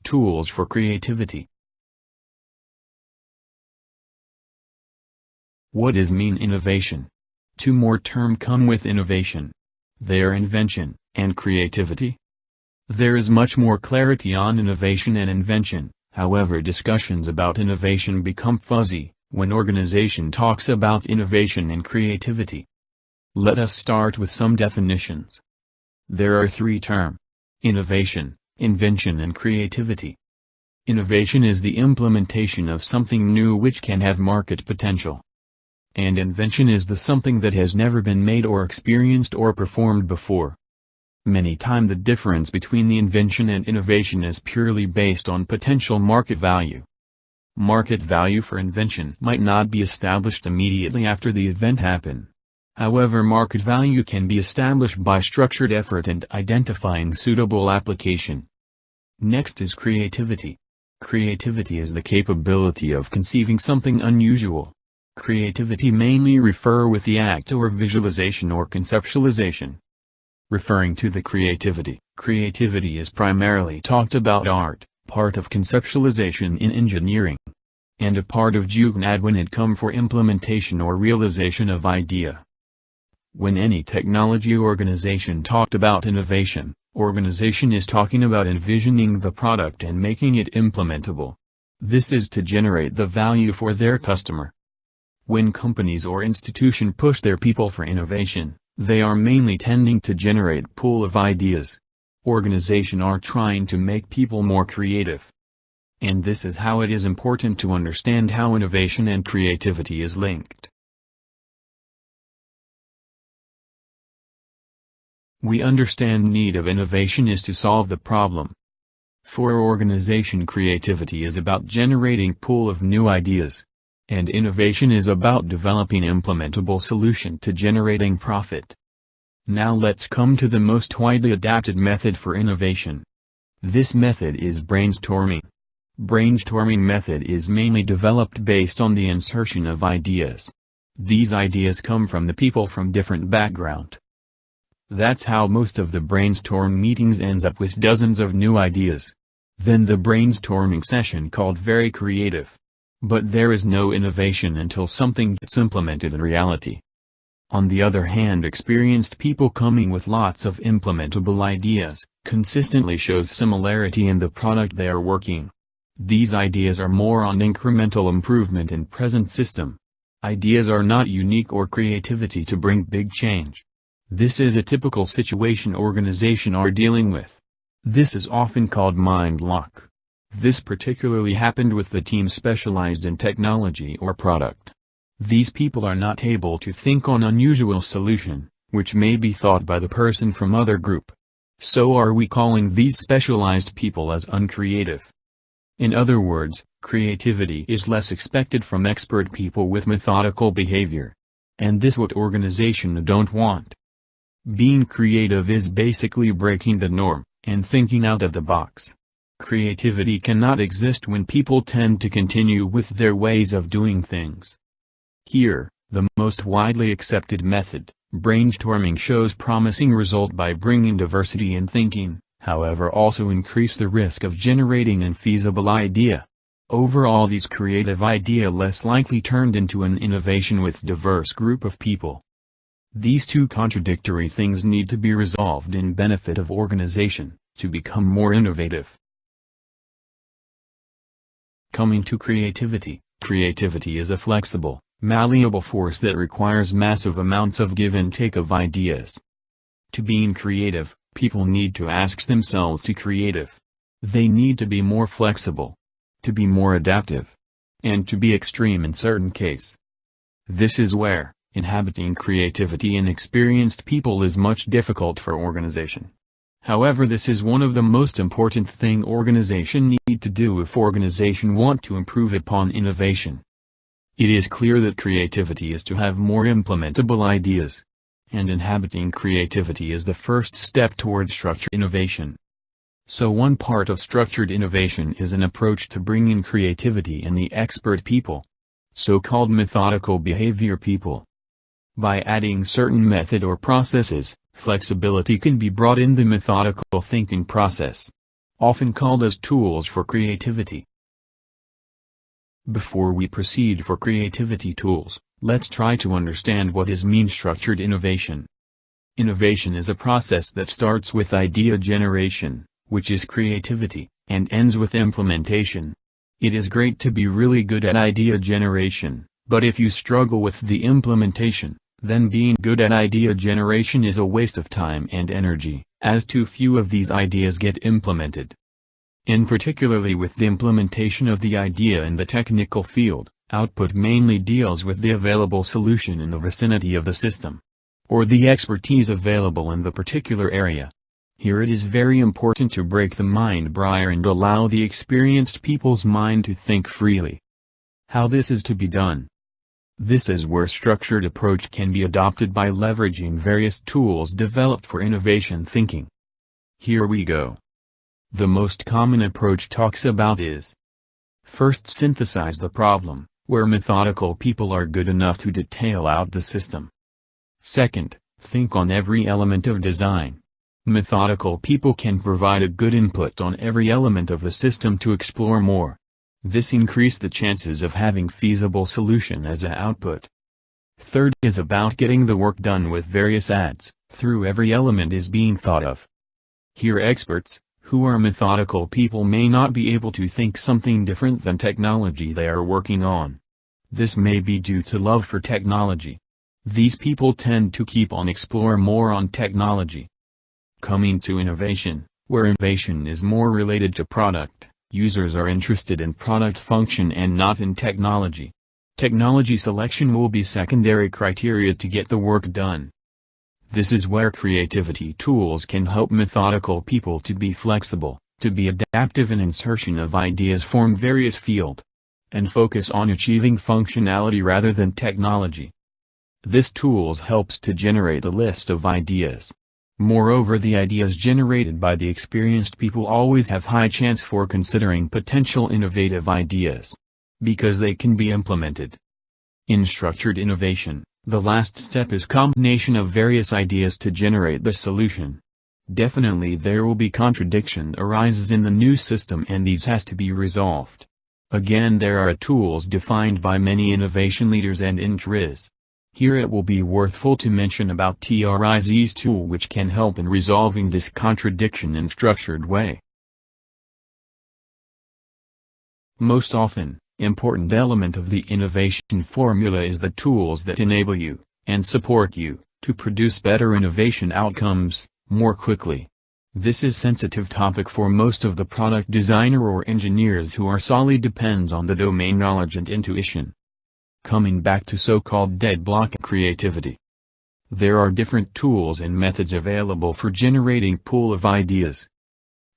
Tools for creativity. What does mean innovation? Two more terms come with innovation. They are invention and creativity. There is much more clarity on innovation and invention, however discussions about innovation become fuzzy when organization talks about innovation and creativity. Let us start with some definitions. There are three terms: innovation, invention and creativity. Innovation is the implementation of something new which can have market potential. And invention is the something that has never been made or experienced or performed before. Many times the difference between the invention and innovation is purely based on potential market value. Market value for invention might not be established immediately after the event happened. However, market value can be established by structured effort and identifying suitable application. Next is creativity. Creativity is the capability of conceiving something unusual. Creativity mainly refer with the act or visualization or conceptualization. Referring to the creativity, creativity is primarily talked about art, part of conceptualization in engineering, and a part of jugnad when it come for implementation or realization of idea. When any technology organization talked about innovation, organization is talking about envisioning the product and making it implementable. This is to generate the value for their customer. When companies or institution push their people for innovation, they are mainly tending to generate pool of ideas. Organizations are trying to make people more creative. And this is how it is important to understand how innovation and creativity is linked. We understand need of innovation is to solve the problem. For organization, creativity is about generating pool of new ideas. And innovation is about developing implementable solution to generating profit. Now let's come to the most widely adapted method for innovation. This method is brainstorming. Brainstorming method is mainly developed based on the insertion of ideas. These ideas come from the people from different background. That's how most of the brainstorm meetings ends up with dozens of new ideas. Then the brainstorming session called very creative. But there is no innovation until something gets implemented in reality. On the other hand, experienced people coming with lots of implementable ideas consistently shows similarity in the product they are working. These ideas are more on incremental improvement in present system. Ideas are not unique or creativity to bring big change. This is a typical situation organization are dealing with. This is often called mind lock. This particularly happened with the team specialized in technology or product. These people are not able to think on unusual solution, which may be thought by the person from other group. So are we calling these specialized people as uncreative? In other words, creativity is less expected from expert people with methodical behavior. And this what organization don't want. Being creative is basically breaking the norm, and thinking out of the box. Creativity cannot exist when people tend to continue with their ways of doing things. Here, the most widely accepted method, brainstorming, shows promising result by bringing diversity in thinking, however also increase the risk of generating an infeasible idea. Overall, these creative idea less likely turned into an innovation with diverse group of people. These two contradictory things need to be resolved in benefit of organization, to become more innovative. Coming to creativity, creativity is a flexible, malleable force that requires massive amounts of give and take of ideas. To being creative, people need to ask themselves to creative. They need to be more flexible, to be more adaptive, and to be extreme in certain case. This is where, inhabiting creativity in experienced people is much difficult for organization. However, this is one of the most important thing organization need to do if organization want to improve upon innovation. It is clear that creativity is to have more implementable ideas. And inhabiting creativity is the first step towards structured innovation. So one part of structured innovation is an approach to bringing creativity in the expert people. So-called methodical behavior people. By adding certain method or processes, flexibility can be brought in the methodical thinking process. often called as tools for creativity. Before we proceed for creativity tools, let's try to understand what is mean structured innovation. Innovation is a process that starts with idea generation, which is creativity, and ends with implementation. It is great to be really good at idea generation, but if you struggle with the implementation, then being good at idea generation is a waste of time and energy, as too few of these ideas get implemented. In particularly with the implementation of the idea in the technical field, output mainly deals with the available solution in the vicinity of the system, or the expertise available in the particular area. Here it is very important to break the mind barrier and allow the experienced people's mind to think freely. How this is to be done? This is where structured approach can be adopted by leveraging various tools developed for innovation thinking. Here we go. The most common approach talks about is: first, synthesize the problem, where methodical people are good enough to detail out the system. Second, think on every element of design. Methodical people can provide a good input on every element of the system to explore more. This increases the chances of having feasible solution as an output. Third is about getting the work done with various adds, through every element is being thought of. Here experts, who are methodical people, may not be able to think something different than technology they are working on. This may be due to love for technology. These people tend to keep on explore more on technology. Coming to innovation, where innovation is more related to product, users are interested in product function and not in technology. Technology selection will be secondary criteria to get the work done. This is where creativity tools can help methodical people to be flexible, to be adaptive in insertion of ideas from various fields, and focus on achieving functionality rather than technology. This tools helps to generate a list of ideas. Moreover, the ideas generated by the experienced people always have high chance for considering potential innovative ideas, because they can be implemented. In structured innovation, the last step is combination of various ideas to generate the solution. Definitely there will be contradiction arises in the new system, and these has to be resolved. Again, there are tools defined by many innovation leaders and intris. Here it will be worthwhile to mention about TRIZ's tool, which can help in resolving this contradiction in structured way. Most often, important element of the innovation formula is the tools that enable you, and support you, to produce better innovation outcomes, more quickly. This is sensitive topic for most of the product designer or engineers who are solely depends on the domain knowledge and intuition. Coming back to so-called dead block creativity. There are different tools and methods available for generating pool of ideas.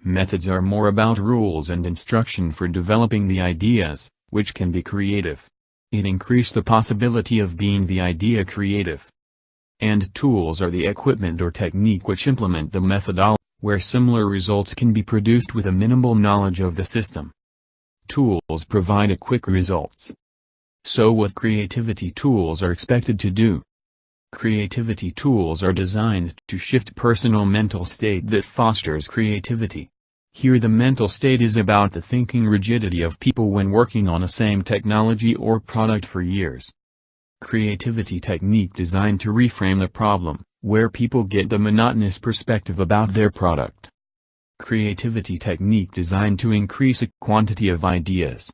Methods are more about rules and instruction for developing the ideas, which can be creative. It increases the possibility of being the idea creative. And tools are the equipment or technique which implement the methodology, where similar results can be produced with a minimal knowledge of the system. Tools provide a quick results. So what creativity tools are expected to do? Creativity tools are designed to shift personal mental state that fosters creativity. Here the mental state is about the thinking rigidity of people when working on a same technology or product for years. Creativity technique designed to reframe the problem, where people get the monotonous perspective about their product. Creativity technique designed to increase a quantity of ideas.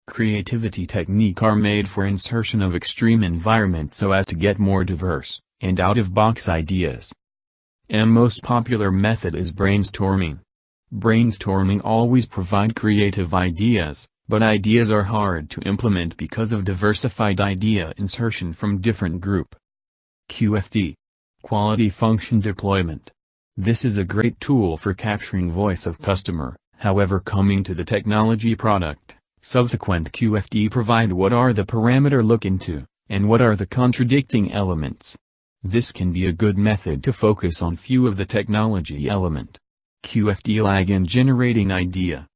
Creativity technique are made for insertion of extreme environment so as to get more diverse, and out-of-box ideas. A most popular method is brainstorming. Brainstorming always provide creative ideas, but ideas are hard to implement because of diversified idea insertion from different group. QFD. Quality Function Deployment. This is a great tool for capturing voice of customer, however coming to the technology product. Subsequent QFD provide what are the parameter look into, and what are the contradicting elements. This can be a good method to focus on few of the technology element. QFD lag in generating idea.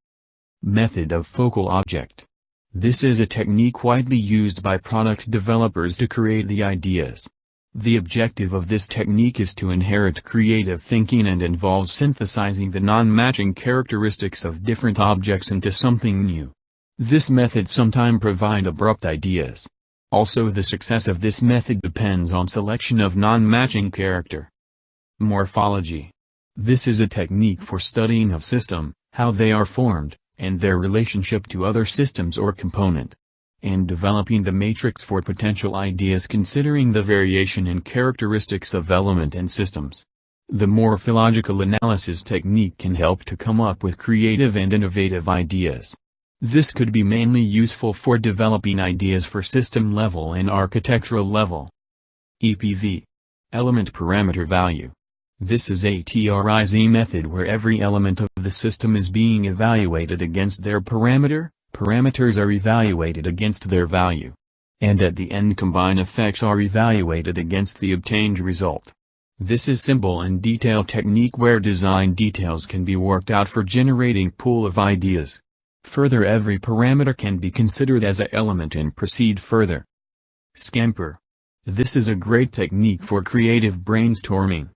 Method of focal object. This is a technique widely used by product developers to create the ideas. The objective of this technique is to inherit creative thinking and involves synthesizing the non-matching characteristics of different objects into something new. This method sometimes provides abrupt ideas. Also, the success of this method depends on selection of non-matching character. Morphology. This is a technique for studying of system, how they are formed, and their relationship to other systems or component, and developing the matrix for potential ideas considering the variation in characteristics of element and systems. The morphological analysis technique can help to come up with creative and innovative ideas. This could be mainly useful for developing ideas for system level and architectural level. EPV. Element parameter value. This is a TRIZ method where every element of the system is being evaluated against their parameter, parameters are evaluated against their value, and at the end combined effects are evaluated against the obtained result. This is simple and detailed technique where design details can be worked out for generating pool of ideas. Further, every parameter can be considered as an element and proceed further. Scamper. This is a great technique for creative brainstorming.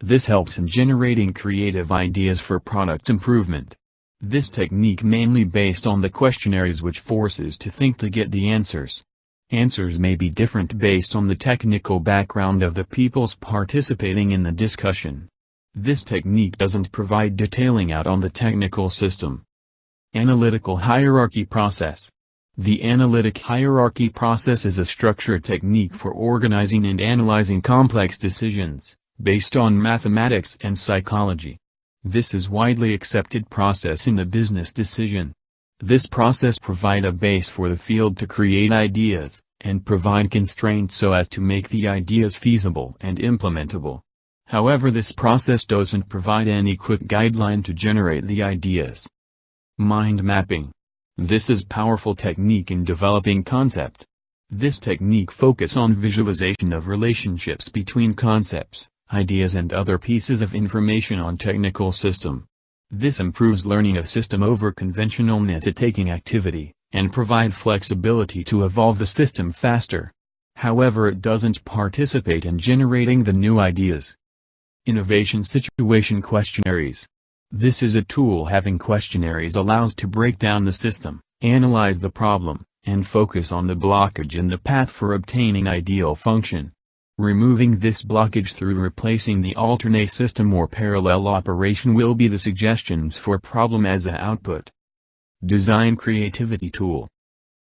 This helps in generating creative ideas for product improvement. This technique mainly based on the questionnaires which forces to think to get the answers. Answers may be different based on the technical background of the peoples participating in the discussion. This technique doesn't provide detailing out on the technical system. Analytical hierarchy process. The analytic hierarchy process is a structured technique for organizing and analyzing complex decisions, based on mathematics and psychology. This is widely accepted process in the business decision. This process provide a base for the field to create ideas, and provide constraints so as to make the ideas feasible and implementable. However, this process doesn't provide any quick guideline to generate the ideas. Mind mapping. This is powerful technique in developing concept. This technique focus on visualization of relationships between concepts, ideas and other pieces of information on technical system. This improves learning of system over conventional note-taking activity, and provide flexibility to evolve the system faster. However, it doesn't participate in generating the new ideas. Innovation situation questionnaires. This is a tool having questionnaires allows to break down the system, analyze the problem, and focus on the blockage in the path for obtaining ideal function. Removing this blockage through replacing the alternate system or parallel operation will be the suggestions for problem as a output. Design creativity tool.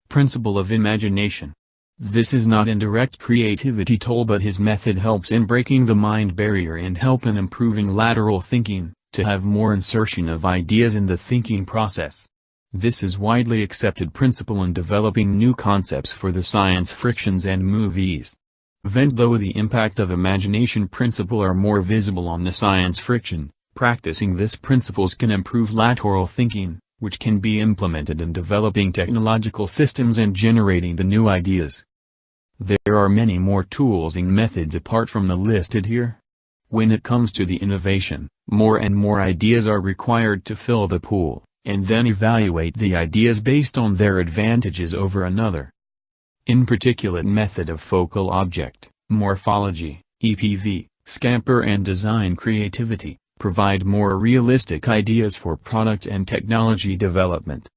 Principle of imagination. This is not indirect creativity tool, but his method helps in breaking the mind barrier and help in improving lateral thinking, to have more insertion of ideas in the thinking process. This is widely accepted principle in developing new concepts for the science frictions and movies. Even though the impact of imagination principle are more visible on the science friction, practicing this principles can improve lateral thinking, which can be implemented in developing technological systems and generating the new ideas. There are many more tools and methods apart from the listed here. When it comes to the innovation, more and more ideas are required to fill the pool, and then evaluate the ideas based on their advantages over another. In particular, method of focal object, morphology, EPV, scamper and design creativity, provide more realistic ideas for product and technology development.